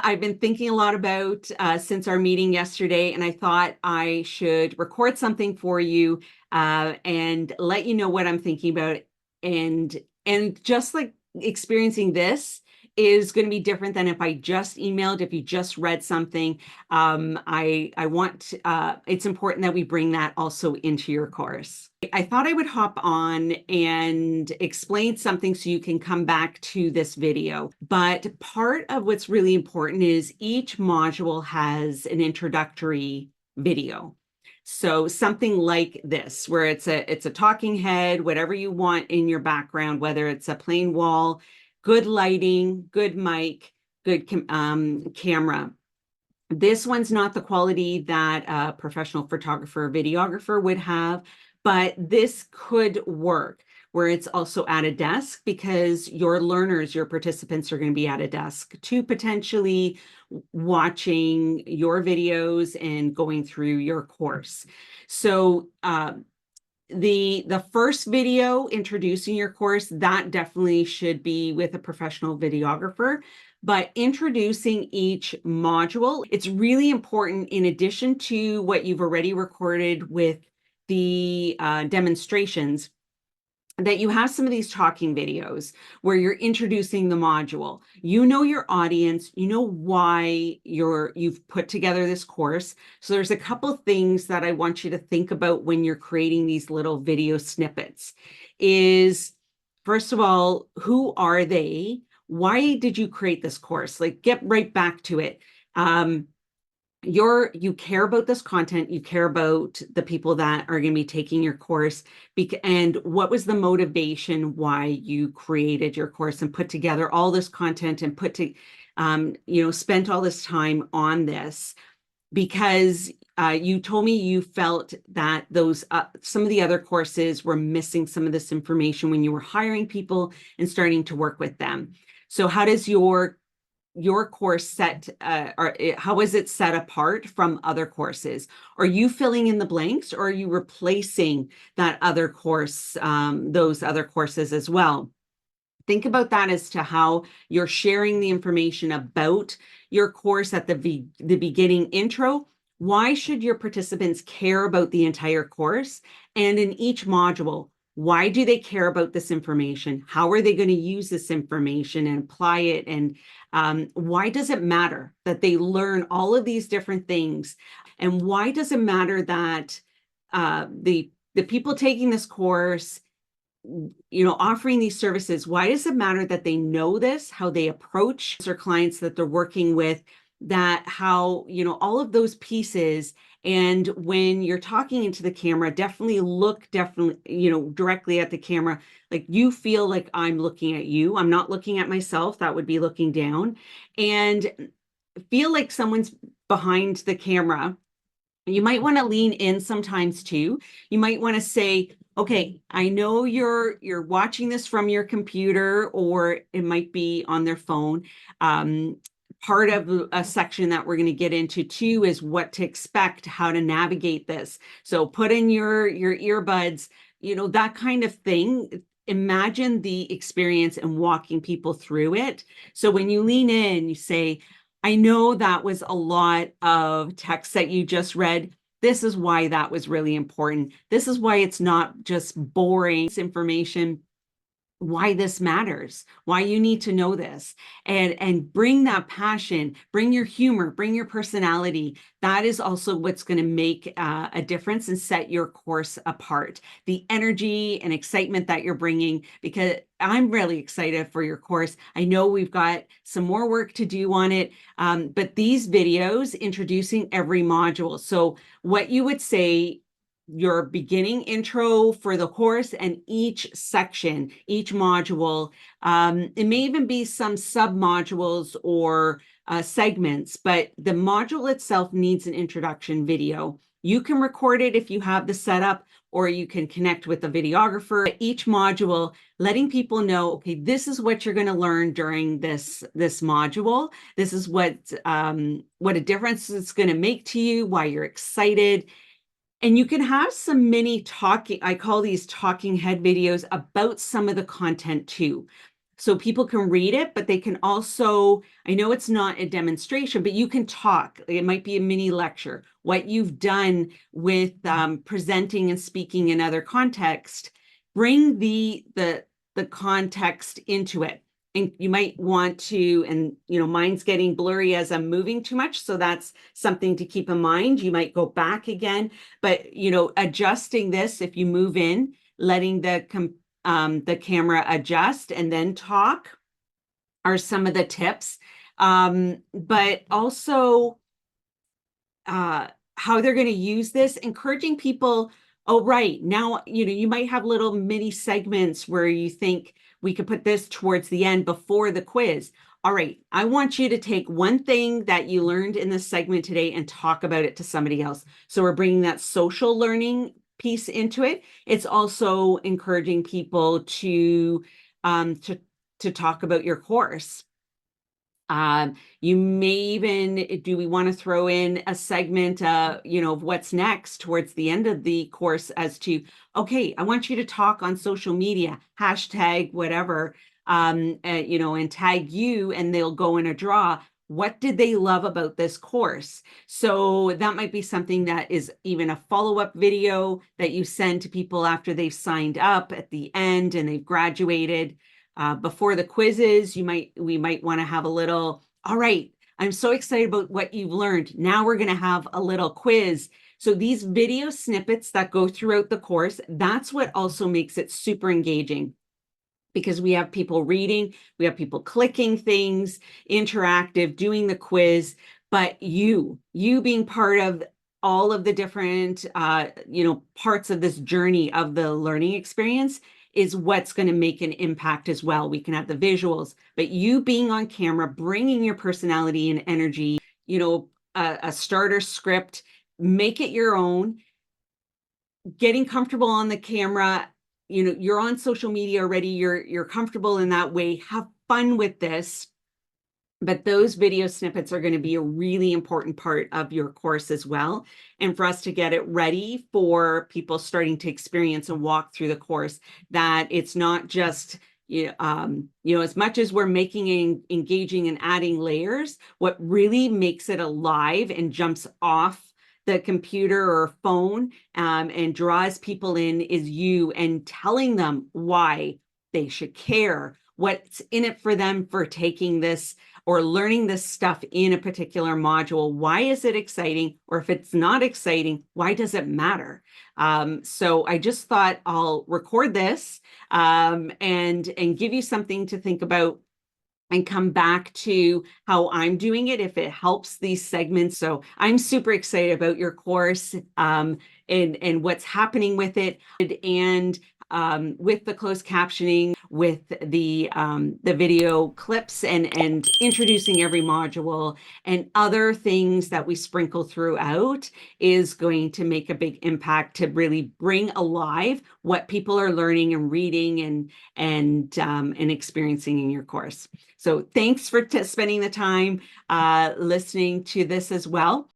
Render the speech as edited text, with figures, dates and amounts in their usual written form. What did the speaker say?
I've been thinking a lot about since our meeting yesterday, and I thought I should record something for you and let you know what I'm thinking about. And just like experiencing this is going to be different than if I just emailed, if you just read something. I want it's important that we bring that also into your course. I thought I would hop on and explain something so you can come back to this video. But part of what's really important is each module has an introductory video. So something like this, where it's a talking head, whatever you want in your background, whether it's a plain wall, good lighting, good mic, good camera. This one's not the quality that a professional photographer or videographer would have, but this could work where it's also at a desk because your learners, your participants are going to be at a desk to potentially watching your videos and going through your course. So the first video introducing your course, that definitely should be with a professional videographer. But introducing each module, it's really important in addition to what you've already recorded with the demonstrations, that you have some of these talking videos where you're introducing the module. You know your audience, you know why you've put together this course. So there's a couple of things that I want you to think about when you're creating these little video snippets. Is, first of all, who are they? Why did you create this course? Like, get right back to it. You care about this content, you care about the people that are going to be taking your course, and what was the motivation why you created your course and put together all this content and spent all this time on this. Because you told me you felt that those some of the other courses were missing some of this information when you were hiring people and starting to work with them. So how does your course set or how is it set apart from other courses? Are you filling in the blanks, or are you replacing that other course, those other courses as well? Think about that as to how you're sharing the information about your course at the beginning intro. Why should your participants care about the entire course? And in each module, why do they care about this information? How are they going to use this information and apply it? And why does it matter that they learn all of these different things? And why does it matter that the people taking this course, offering these services, why does it matter that they know this, how they approach their clients that they're working with, that how, all of those pieces. And when you're talking into the camera, definitely look directly at the camera. Like, you feel like I'm looking at you. I'm not looking at myself. That would be looking down. And feel like someone's behind the camera. You might want to lean in sometimes too. You might want to say, okay, I know you're watching this from your computer, or it might be on their phone. Part of a section that we're going to get into too is what to expect, how to navigate this. So put in your earbuds, that kind of thing. Imagine the experience and walking people through it. So when you lean in, you say, I know that was a lot of text that you just read. This is why that was really important. This is why it's not just boring information, why this matters, why you need to know this, and bring that passion, bring your humor, bring your personality. That is also what's going to make a difference and set your course apart. The energy and excitement that you're bringing, because I'm really excited for your course. I know we've got some more work to do on it, but these videos introducing every module. So what you would say, your beginning intro for the course, and each section, each module. It may even be some sub-modules or segments, but the module itself needs an introduction video. You can record it if you have the setup, or you can connect with a videographer. Each module, letting people know, okay, this is what you're going to learn during this module. This is what a difference it's going to make to you, why you're excited. And you can have some mini talking, I call these talking head videos, about some of the content too. so people can read it, but they can also, I know it's not a demonstration, but you can talk. It might be a mini lecture. What you've done with presenting and speaking in other context, bring the context into it. And you might want to, and mine's getting blurry as I'm moving too much, so that's something to keep in mind. You might go back again, but adjusting this if you move in, letting the camera adjust and then talk are some of the tips. But also how they're going to use this, encouraging people, oh, right, now, you might have little mini segments where you think we could put this towards the end before the quiz. All right, I want you to take one thing that you learned in this segment today and talk about it to somebody else. So we're bringing that social learning piece into it. It's also encouraging people to talk about your course. You may even, do we want to throw in a segment, of what's next towards the end of the course as to, okay, I want you to talk on social media, hashtag whatever, and tag you, and they'll go in a draw. What did they love about this course? So that might be something that is even a follow-up video that you send to people after they've signed up at the end and they've graduated. Before the quizzes, we might want to have a little, all right, I'm so excited about what you've learned. Now we're going to have a little quiz. So these video snippets that go throughout the course, that's what also makes it super engaging, because we have people reading, we have people clicking things, interactive, doing the quiz, but you being part of all of the different, parts of this journey of the learning experience is what's going to make an impact as well. We can have the visuals, but you being on camera, bringing your personality and energy, a starter script, make it your own, getting comfortable on the camera. You're on social media already, you're comfortable in that way. Have fun with this. But those video snippets are going to be a really important part of your course as well. And for us to get it ready for people starting to experience and walk through the course, that it's not just, as much as we're making it engaging and adding layers, what really makes it alive and jumps off the computer or phone and draws people in is you, and telling them why they should care, what's in it for them for taking this or learning this stuff in a particular module. Why is it exciting? Or if it's not exciting, why does it matter? So I just thought I'll record this and give you something to think about and come back to how I'm doing it if it helps these segments. So I'm super excited about your course and what's happening with it, and with the closed captioning, with the video clips, and introducing every module and other things that we sprinkle throughout is going to make a big impact to really bring alive what people are learning and reading and experiencing in your course. So thanks for spending the time listening to this as well.